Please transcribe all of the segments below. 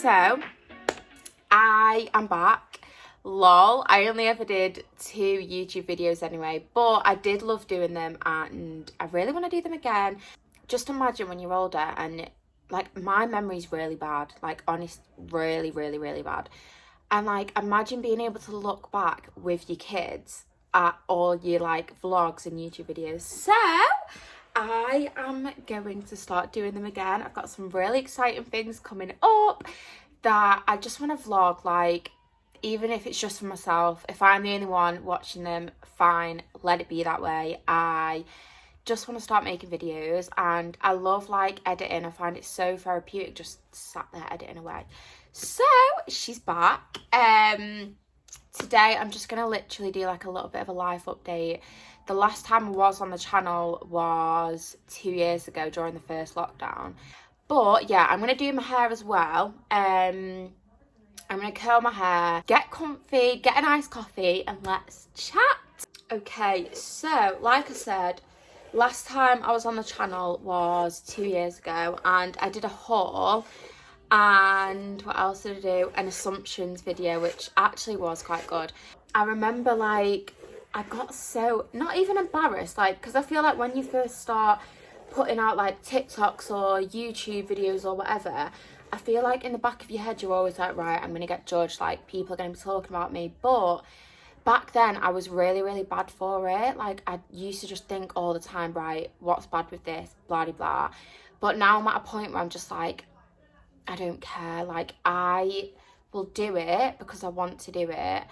So I am back. Lol, I only ever did 2 YouTube videos anyway, but I did love doing them and I really want to do them again. Just imagine when you're older and like my memory's really bad, like honest, really bad. And like imagine being able to look back with your kids at all your like vlogs and YouTube videos. So I am going to start doing them again. I've got some really exciting things coming up that I just want to vlog, like even if it's just for myself. If I'm the only one watching them, fine, let it be that way. I just want to start making videos and I love like editing. I find it so therapeutic just sat there editing away. So she's back. Today I'm just gonna literally do like a little bit of a life update. The last time I was on the channel was 2 years ago during the first lockdown. But yeah, I'm gonna do my hair as well. I'm gonna curl my hair, get comfy, get a nice coffee, and let's chat. Okay, so like I said, last time I was on the channel was 2 years ago and I did a haul. And what else did I do? An assumptions video, which actually was quite good. I remember like I got so not even embarrassed, like because I feel like when you first start putting out like TikToks or YouTube videos or whatever, I feel like in the back of your head you're always like, right, I'm gonna get judged, like people are gonna be talking about me. But back then I was really bad for it. Like I used to just think all the time, right, what's bad with this, blah de blah. But now I'm at a point where I'm just like, I don't care, like I will do it because I want to do it.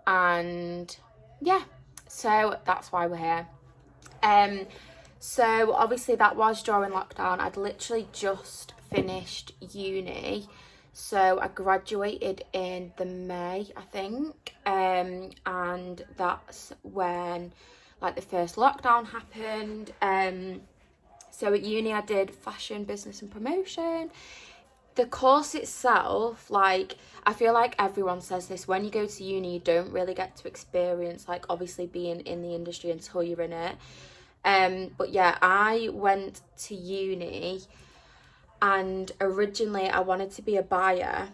And yeah, so that's why we're here. So obviously that was during lockdown. I'd literally just finished uni, so I graduated in the May, I think, and that's when like the first lockdown happened. So at uni I did fashion, business and promotion. The course itself, like I feel like everyone says this, when you go to uni you don't really get to experience like obviously being in the industry until you're in it. But yeah, I went to uni and originally I wanted to be a buyer,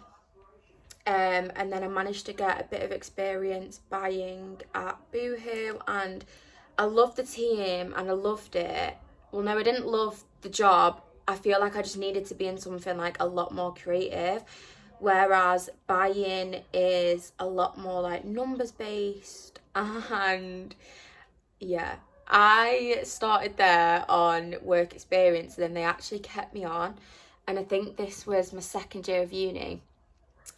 and then I managed to get a bit of experience buying at Boohoo and I loved the team and I loved it. Well, no, I didn't love the job. I feel like I just needed to be in something like a lot more creative, whereas buying is a lot more like numbers based. And yeah, I started there on work experience and then they actually kept me on, and I think this was my second year of uni.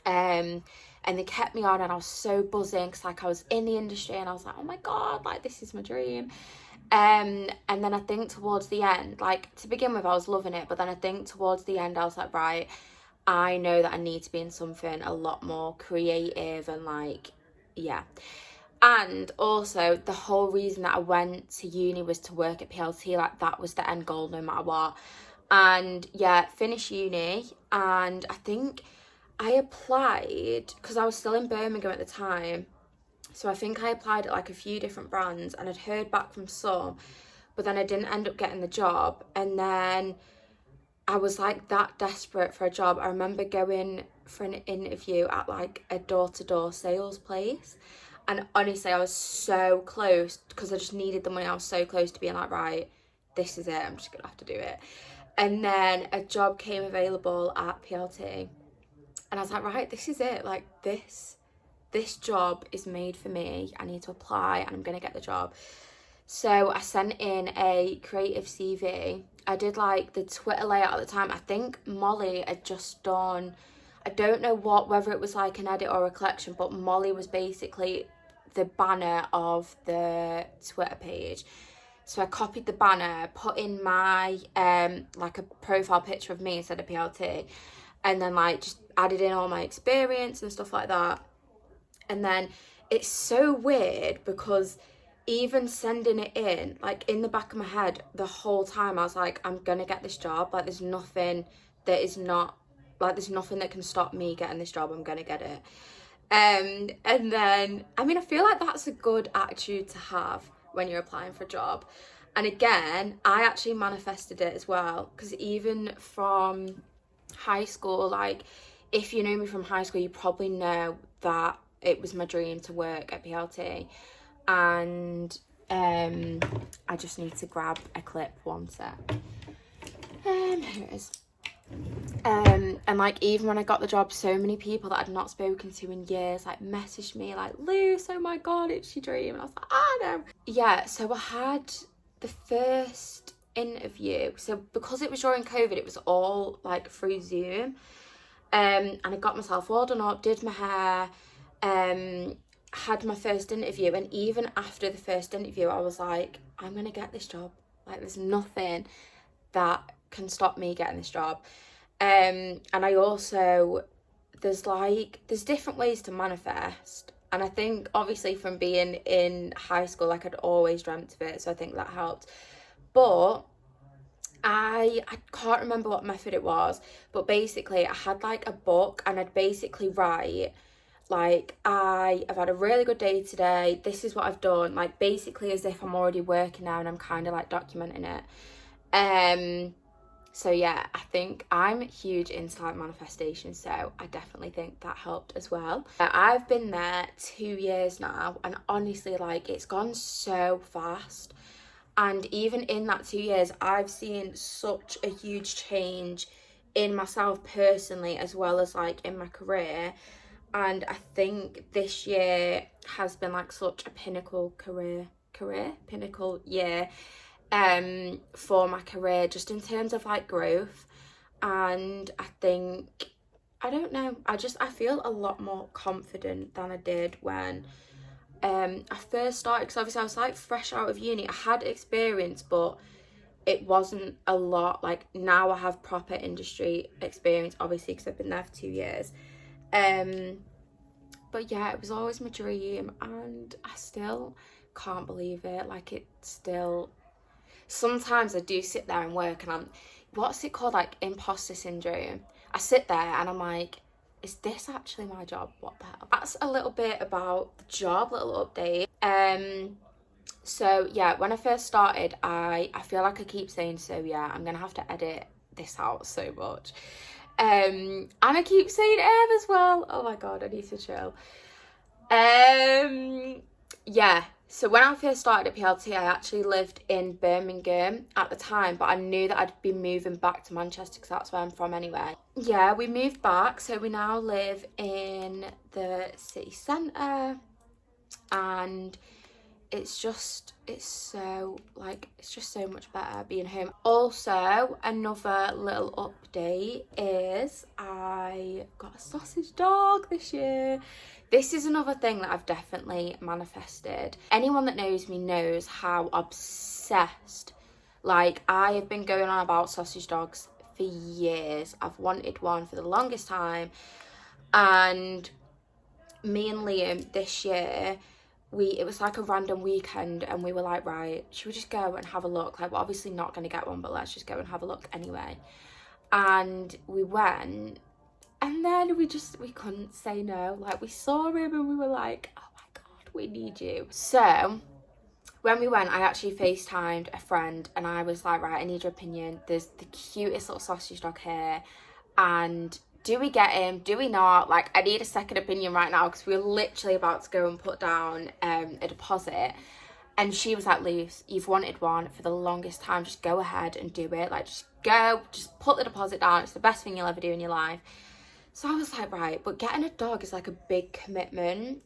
And they kept me on and I was so buzzing because like I was in the industry and I was like, oh my god, like this is my dream. And then I think towards the end, like to begin with I was loving it, but then I think towards the end I was like, right, I know that I need to be in something a lot more creative and like, yeah. And also the whole reason that I went to uni was to work at PLT, like that was the end goal no matter what. And yeah, finished uni and I think I applied because I was still in Birmingham at the time. So I think I applied at like a few different brands and I'd heard back from some, but then I didn't end up getting the job. And then I was like that desperate for a job. I remember going for an interview at like a door-to-door sales place. And honestly, I was so close because I just needed the money. I was so close to being like, right, this is it. I'm just going to have to do it. And then a job came available at PLT. And I was like, right, this is it. Like this job is made for me. I need to apply and I'm going to get the job. So I sent in a creative CV. I did like the Twitter layout at the time. I think Molly had just done, I don't know whether it was like an edit or a collection, but Molly was basically the banner of the Twitter page. So I copied the banner, put in my like a profile picture of me instead of PLT, and then like just added in all my experience and stuff like that. And then it's so weird because even sending it in, like in the back of my head the whole time I was like, I'm gonna get this job. Like there's nothing that is not, like there's nothing that can stop me getting this job. I'm gonna get it. And then I mean I feel like that's a good attitude to have when you're applying for a job. And again, I actually manifested it as well, because even from high school, like if you know me from high school, you probably know that it was my dream to work at PLT. And I just need to grab a clip, one sec. Here it is. And like, even when I got the job, so many people that I'd not spoken to in years like messaged me like, Luce, oh my god, it's your dream. And I was like, no. Yeah, so I had the first interview. So because it was during COVID, it was all like through Zoom. And I got myself all done up, did my hair, had my first interview. And even after the first interview, I was like, I'm gonna get this job. Like, there's nothing that can stop me getting this job. And I also, there's different ways to manifest. And I think obviously from being in high school, like, I'd always dreamt of it. So I think that helped. But I can't remember what method it was, but basically I had like a book, and I'd basically write like, I've had a really good day today, this is what I've done, like basically as if I'm already working now and I'm kind of like documenting it. So yeah, I think I'm huge into like manifestation, so I definitely think that helped as well. I've been there 2 years now, and honestly, like, it's gone so fast. And even in that 2 years, I've seen such a huge change in myself personally, as well as like in my career. And I think this year has been like such a pinnacle pinnacle year for my career, just in terms of like growth. And I think, I don't know, I feel a lot more confident than I did when I first started, because obviously I was like fresh out of uni. I had experience, but it wasn't a lot. Like, now I have proper industry experience, obviously, because I've been there for 2 years. But yeah, it was always my dream, and I still can't believe it. Like, it's still, sometimes I do sit there and work, and I'm, what's it called, like imposter syndrome. I sit there and I'm like, is this actually my job? What the hell? That's a little bit about the job, little update. So yeah, when I first started, I feel like I keep saying so yeah, I'm gonna have to edit this out so much. And I keep saying as well. Oh my god, I need to chill. Yeah, so when I first started at PLT, I actually lived in Birmingham at the time, but I knew that I'd be moving back to Manchester because that's where I'm from anyway. Yeah, we moved back, so we now live in the city centre, and it's just so much better being home. Also, another little update is I got a sausage dog this year. This is another thing that I've definitely manifested. Anyone that knows me knows how obsessed, like, I have been going on about sausage dogs for years. I've wanted one for the longest time, and me and Liam this year, it was like a random weekend, and we were like, right, should we just go and have a look? Like, we're obviously not going to get one, but let's just go and have a look anyway. And we went, and then we couldn't say no. Like, we saw him and we were like, oh my god, we need you. So when we went, I actually FaceTimed a friend, and I was like, right, I need your opinion. There's the cutest little sausage dog here, and do we get him? Do we not? Like, I need a second opinion right now, because we're literally about to go and put down a deposit. And she was like, Luce, you've wanted one for the longest time. Just go ahead and do it. Like, just go, just put the deposit down. It's the best thing you'll ever do in your life. So I was like, right, but getting a dog is like a big commitment.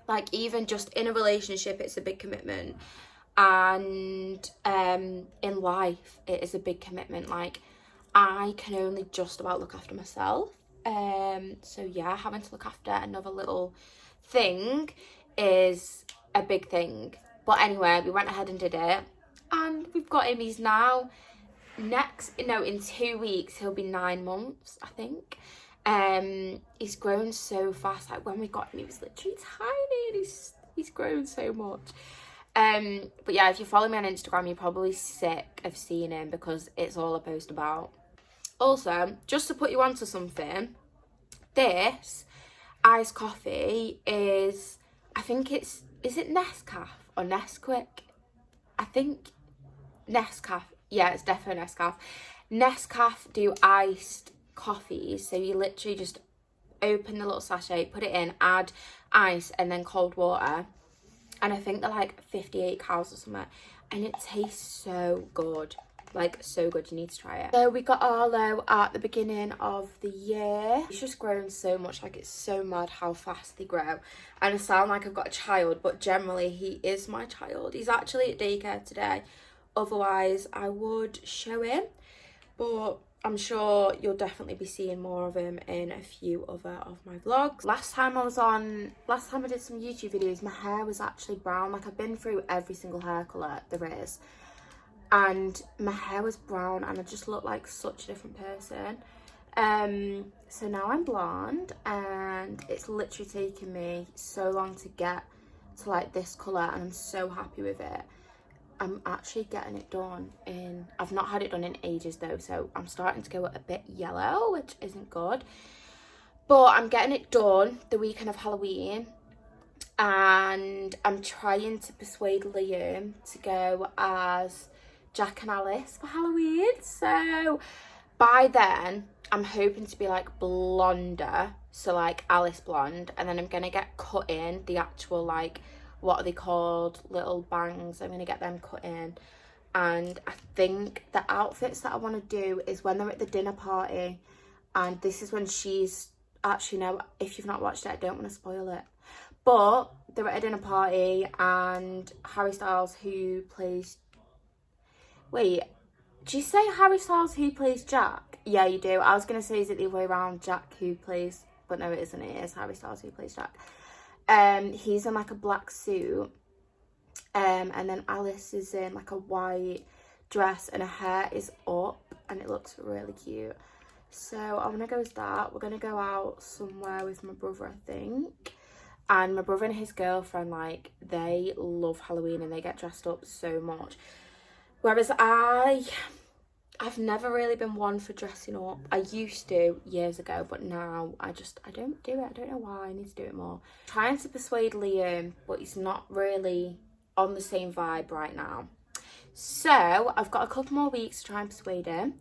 Like, even just in a relationship, it's a big commitment. And in life, it is a big commitment. Like, I can only just about look after myself. So yeah, having to look after another little thing is a big thing. But anyway, we went ahead and did it, and we've got him. He's now in 2 weeks he'll be 9 months, I think. He's grown so fast. Like, when we got him, he was literally tiny, and he's grown so much. But yeah, if you follow me on Instagram, you're probably sick of seeing him, because it's all I post about. Also, just to put you onto something, this iced coffee is, I think is it Nescafe or Nesquik? I think Nescafe. Yeah, it's definitely Nescafe. Nescafe do iced coffees, so you literally just open the little sachet, put it in, add ice and then cold water. And I think they're like 58 calories or something. And it tastes so good. Like, so good. You need to try it. So we got Arlo at the beginning of the year. He's just grown so much. Like, it's so mad how fast they grow. And I sound like I've got a child, but generally he is my child. He's actually at daycare today. Otherwise, I would show him. But I'm sure you'll definitely be seeing more of him in a few other of my vlogs. Last time I did some YouTube videos, my hair was actually brown. Like, I've been through every single hair colour there is. And my hair was brown and I just looked like such a different person. So now I'm blonde and it's literally taken me so long to get to like this colour, and I'm so happy with it. I'm actually getting it done I've not had it done in ages though, so I'm starting to go a bit yellow, which isn't good. But I'm getting it done the weekend of Halloween, and I'm trying to persuade Liam to go as Jack and Alice for Halloween. So by then I'm hoping to be like blonder, so like Alice blonde, and then I'm gonna get cut in the actual, like, what are they called, little bangs. I'm gonna get them cut in. And I think the outfits that I want to do is when they're at the dinner party, and this is when she's actually, no, if you've not watched it, I don't want to spoil it, but they're at a dinner party and Harry Styles, who plays, wait, do you say Harry Styles who plays Jack? Yeah, you do. I was going to say, is it the other way around, Jack who plays, but no, it isn't. It is Harry Styles who plays Jack. He's in like a black suit, and then Alice is in like a white dress and her hair is up and it looks really cute. So I want to go as that. We're going to go out somewhere with my brother, I think. And my brother and his girlfriend, like, they love Halloween and they get dressed up so much. Whereas I've never really been one for dressing up. I used to years ago, but now I don't do it. I don't know why. I need to do it more. Trying to persuade Liam, but he's not really on the same vibe right now. So I've got a couple more weeks to try and persuade him.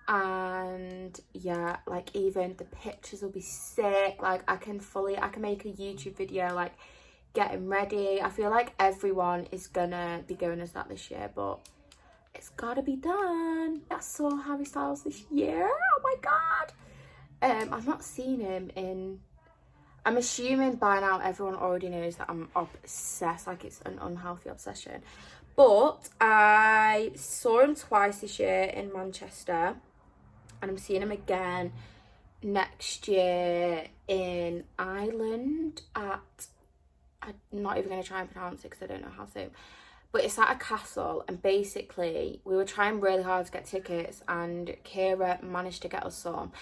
And yeah, like, even the pictures will be sick. Like, I can make a YouTube video, like, getting ready. I feel like everyone is gonna be going as that this year, but it's gotta be done. I saw Harry Styles this year. Oh my god. I've not seen him in, I'm assuming by now everyone already knows that I'm obsessed, like it's an unhealthy obsession. But I saw him twice this year in Manchester, and I'm seeing him again next year in Ireland at, I'm not even going to try and pronounce it because I don't know how to. But it's at a castle, and basically we were trying really hard to get tickets and Kira managed to get us some.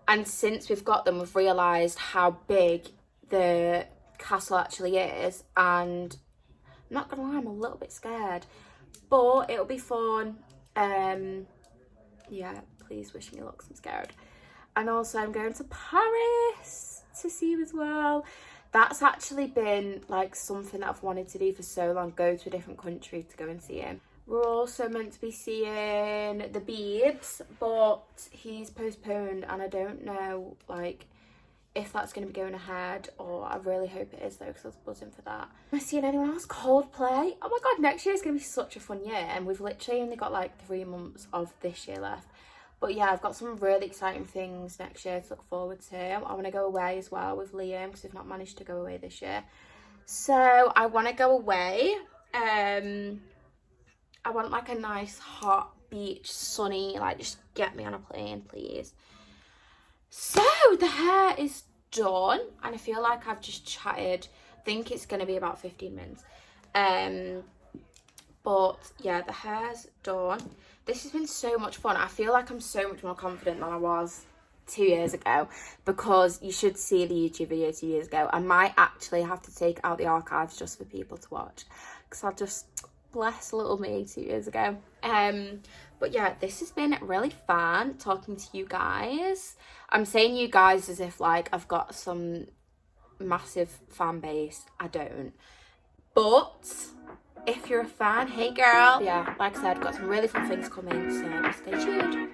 And since we've got them, we've realised how big the castle actually is, and I'm not gonna lie, I'm a little bit scared, but it'll be fun. Yeah, please wish me luck, I'm scared. And also I'm going to Paris to see you as well. That's actually been like something that I've wanted to do for so long, go to a different country to go and see him. We're also meant to be seeing the Biebs, but he's postponed and I don't know like if that's going to be going ahead, or I really hope it is though, because I was buzzing for that. Am I seeing anyone else? Coldplay. Oh my god, next year is going to be such a fun year, and we've literally only got like 3 months of this year left. But yeah, I've got some really exciting things next year to look forward to. I want to go away as well with Liam because we've not managed to go away this year. So I want to go away. I want like a nice hot beach, sunny, like just get me on a plane, please. So the hair is done, and I feel like I've just chatted. I think it's going to be about 15 minutes. But yeah, the hair's done. This has been so much fun. I feel like I'm so much more confident than I was 2 years ago, because you should see the YouTube video 2 years ago. I might actually have to take out the archives just for people to watch, because I'll just bless little me 2 years ago. But yeah, this has been really fun talking to you guys. I'm saying you guys as if like I've got some massive fan base. I don't. But if you're a fan, hey girl. Yeah, like I said, got some really fun things coming, so stay tuned.